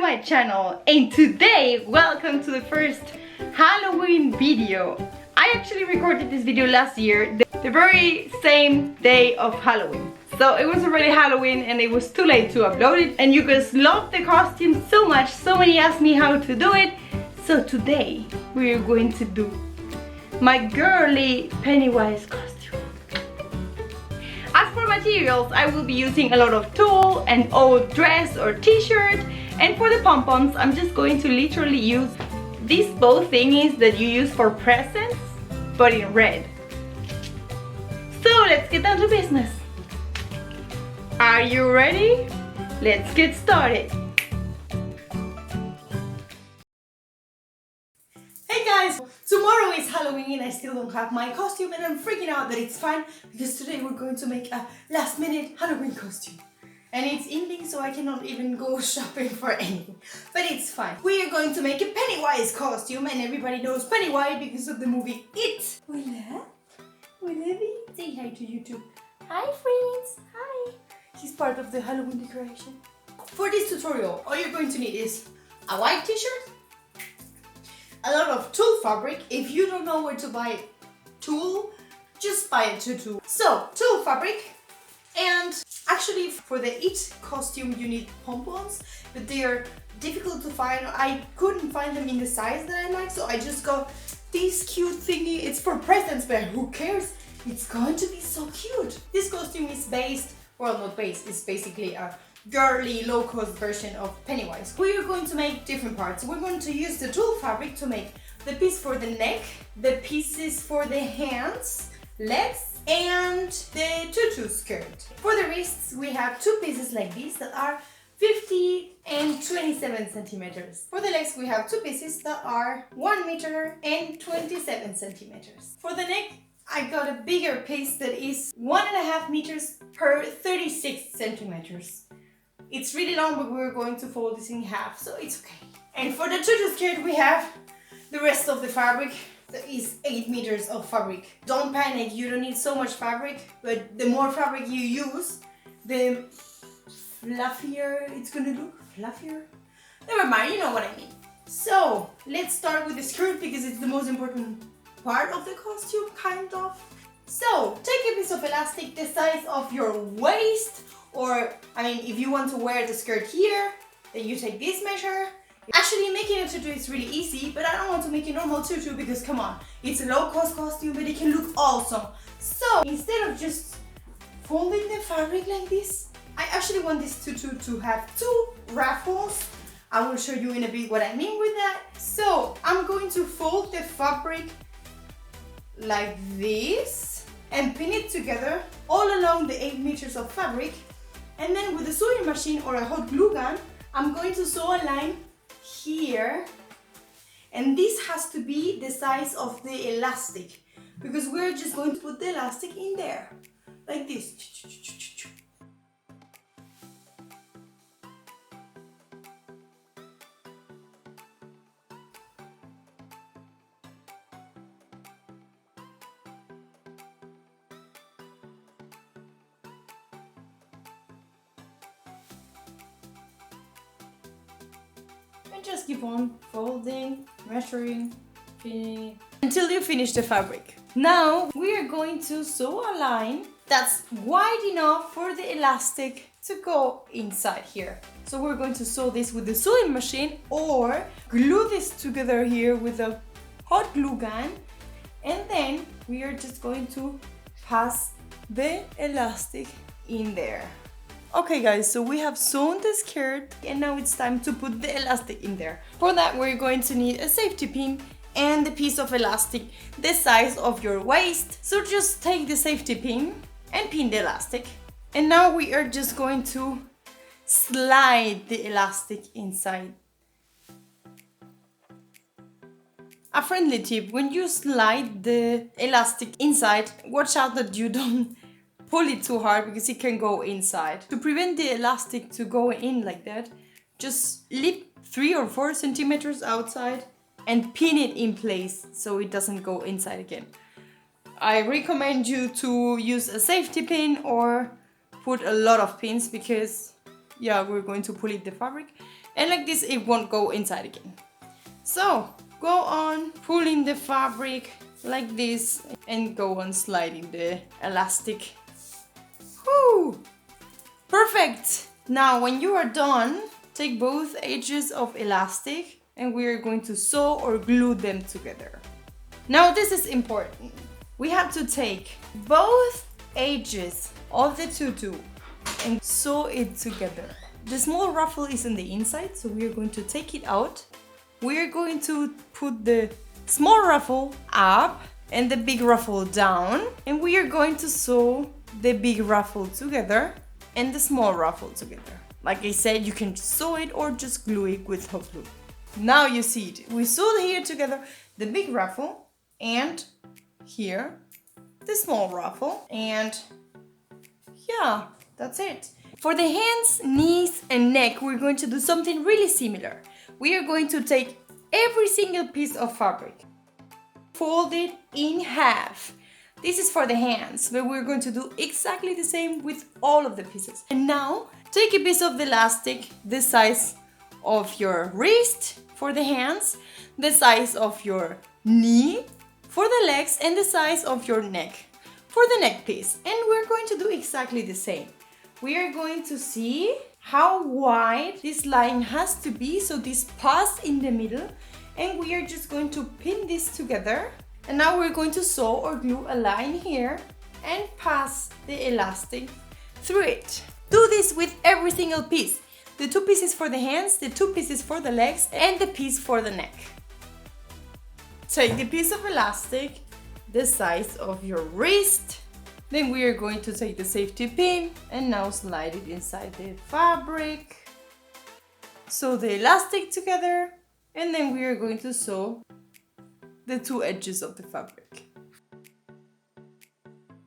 my channel, and today, welcome to the first Halloween video. I actually recorded this video last year, the very same day of Halloween. So it was already Halloween and it was too late to upload it, and you guys loved the costume so much, so many asked me how to do it. So today we're going to do my girly Pennywise costume. As for materials, I will be using a lot of tulle, an old dress or t-shirt, and for the pompons I'm just going to literally use these bow thingies that you use for presents, but in red. So let's get down to business. Are you ready? Let's get started. Hey guys! Tomorrow is Halloween and I still don't have my costume, and I'm freaking out, but it's fine because today we're going to make a last minute Halloween costume. And it's evening, so I cannot even go shopping for anything. But it's fine. We are going to make a Pennywise costume, and everybody knows Pennywise because of the movie It. Hola. Hola, say hi to YouTube. Hi friends. Hi. He's part of the Halloween decoration. For this tutorial, all you're going to need is a white t-shirt, a lot of tulle fabric. If you don't know where to buy tulle, just buy a tutu. So, tulle fabric, and actually for the It costume you need pompons, but they are difficult to find. I couldn't find them in the size that I like, so I just got this cute thingy. It's for presents, but who cares? It's going to be so cute. This costume is based, well, not based, it's basically a girly low-cost version of Pennywise. We are going to make different parts. We're going to use the tulle fabric to make the piece for the neck, the pieces for the hands, legs, and the tutu skirt. For the wrists, we have two pieces like this that are 50 and 27 centimeters. For the legs, we have two pieces that are 1 meter and 27 centimeters. For the neck, I got a bigger piece that is 1.5 meters per 36 centimeters. It's really long, but we're going to fold this in half, so it's okay. And for the tutu skirt, we have the rest of the fabric. That is 8 meters of fabric. Don't panic, you don't need so much fabric, but the more fabric you use, the fluffier it's gonna look. Fluffier? Never mind, you know what I mean. So, let's start with the skirt because it's the most important part of the costume, kind of. So, take a piece of elastic the size of your waist, or, I mean, if you want to wear the skirt here, then you take this measure. Actually, making a tutu is really easy, but I don't want to make a normal tutu because, come on, it's a low-cost costume, but it can look awesome. So, instead of just folding the fabric like this, I actually want this tutu to have two ruffles. I will show you in a bit what I mean with that. So, I'm going to fold the fabric like this and pin it together all along the 8 meters of fabric, and then with a sewing machine or a hot glue gun, I'm going to sew a line here, and this has to be the size of the elastic because we're just going to put the elastic in there like this. And just keep on folding, measuring, pinning until you finish the fabric. Now we are going to sew a line that's wide enough for the elastic to go inside here. So we're going to sew this with the sewing machine or glue this together here with a hot glue gun, and then we are just going to pass the elastic in there. Okay guys, so we have sewn the skirt and now it's time to put the elastic in there. For that we're going to need a safety pin and a piece of elastic the size of your waist. So just take the safety pin and pin the elastic. And now we are just going to slide the elastic inside. A friendly tip, when you slide the elastic inside, watch out that you don't pull it too hard because it can go inside. To prevent the elastic to go in like that, just leave 3 or 4 centimeters outside and pin it in place so it doesn't go inside again. I recommend you to use a safety pin or put a lot of pins because yeah, we're going to pull it the fabric, and like this it won't go inside again. So go on pulling the fabric like this and go on sliding the elastic. Whoo! Perfect! Now when you are done, take both edges of elastic and we are going to sew or glue them together. Now this is important. We have to take both edges of the tutu and sew it together. The small ruffle is on the inside, so we are going to take it out. We are going to put the small ruffle up and the big ruffle down, and we are going to sew the big ruffle together and the small ruffle together. Like I said, you can sew it or just glue it with hot glue. Now you see it. We sewed here together the big ruffle and here the small ruffle, and yeah, that's it. For the hands, knees and neck, we're going to do something really similar. We are going to take every single piece of fabric, fold it in half. This is for the hands, but we're going to do exactly the same with all of the pieces. And now take a piece of the elastic the size of your wrist for the hands, the size of your knee for the legs, and the size of your neck for the neck piece. And we're going to do exactly the same. We are going to see how wide this line has to be, so this pass in the middle, and we are just going to pin this together. And now we're going to sew or glue a line here and pass the elastic through it. Do this with every single piece. The 2 pieces for the hands, the 2 pieces for the legs, and the piece for the neck. Take the piece of elastic, the size of your wrist. Then we are going to take the safety pin and now slide it inside the fabric. Sew the elastic together, and then we are going to sew the 2 edges of the fabric.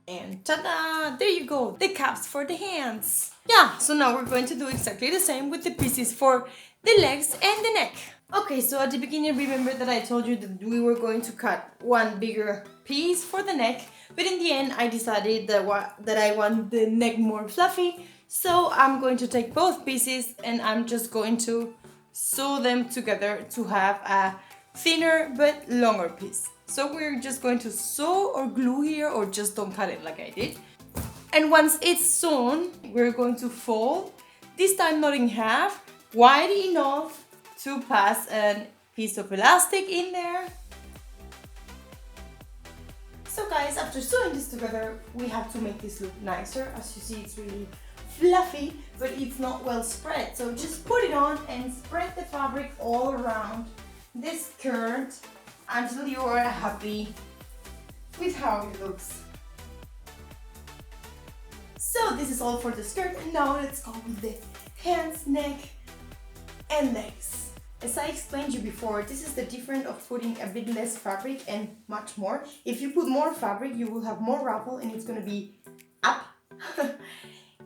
And ta-da! There you go, the caps for the hands. Yeah, so now we're going to do exactly the same with the pieces for the legs and the neck. Okay, so at the beginning, remember that I told you that we were going to cut one bigger piece for the neck, but in the end I decided that I want the neck more fluffy, so I'm going to take both pieces and I'm just going to sew them together to have a thinner but longer piece. So we're just going to sew or glue here, or just don't cut it like I did. And once it's sewn, we're going to fold, this time not in half, wide enough to pass a piece of elastic in there. So guys, after sewing this together, we have to make this look nicer. As you see, it's really fluffy, but it's not well spread. So just put it on and spread the fabric all around this skirt until you are happy with how it looks. So this is all for the skirt, and now let's go with the hands, neck and legs. As I explained you before, this is the difference of putting a bit less fabric and much more. If you put more fabric, you will have more ruffle and it's gonna be up.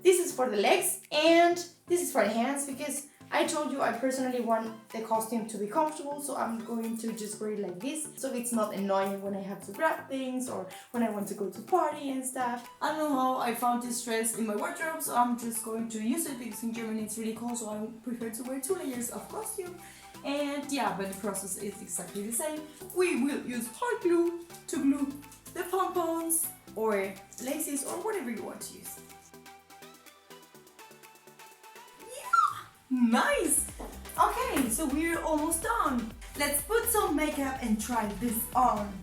This is for the legs and this is for the hands, because I told you I personally want the costume to be comfortable, so I'm going to just wear it like this, so it's not annoying when I have to grab things or when I want to go to party and stuff. I don't know how I found this dress in my wardrobe, so I'm just going to use it because in Germany it's really cold, so I prefer to wear 2 layers of costume. And yeah, but the process is exactly the same. We will use hot glue to glue the pompons or laces or whatever you want to use. Nice! Okay, so we're almost done. Let's put some makeup and try this on.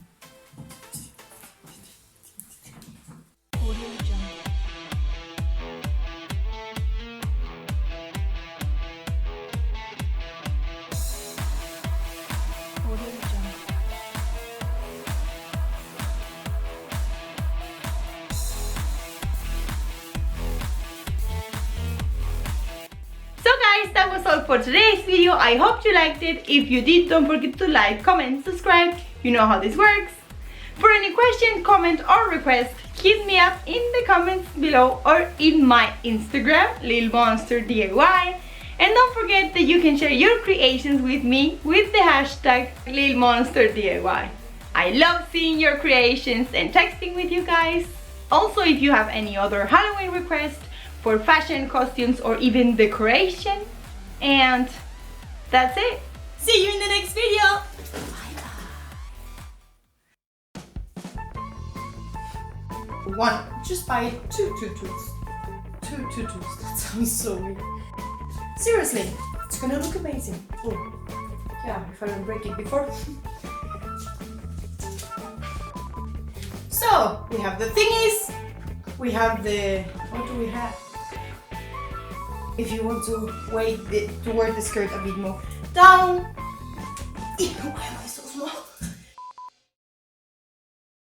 That was all for today's video. I hope you liked it. If you did, don't forget to like, comment, subscribe. You know how this works. For any question, comment or request, hit me up in the comments below or in my Instagram, Lil Monster DIY. And don't forget that you can share your creations with me with the hashtag Lil Monster DIY. I love seeing your creations and texting with you guys. Also, if you have any other Halloween requests, for fashion, costumes, or even decoration. And that's it. See you in the next video. Bye bye. Just buy two tutus. Two tutus. That sounds so weird. Seriously, it's gonna look amazing. Oh, yeah, if I don't break it before. So, we have the thingies, we have the, what do we have? If you want to wear the skirt a bit more down.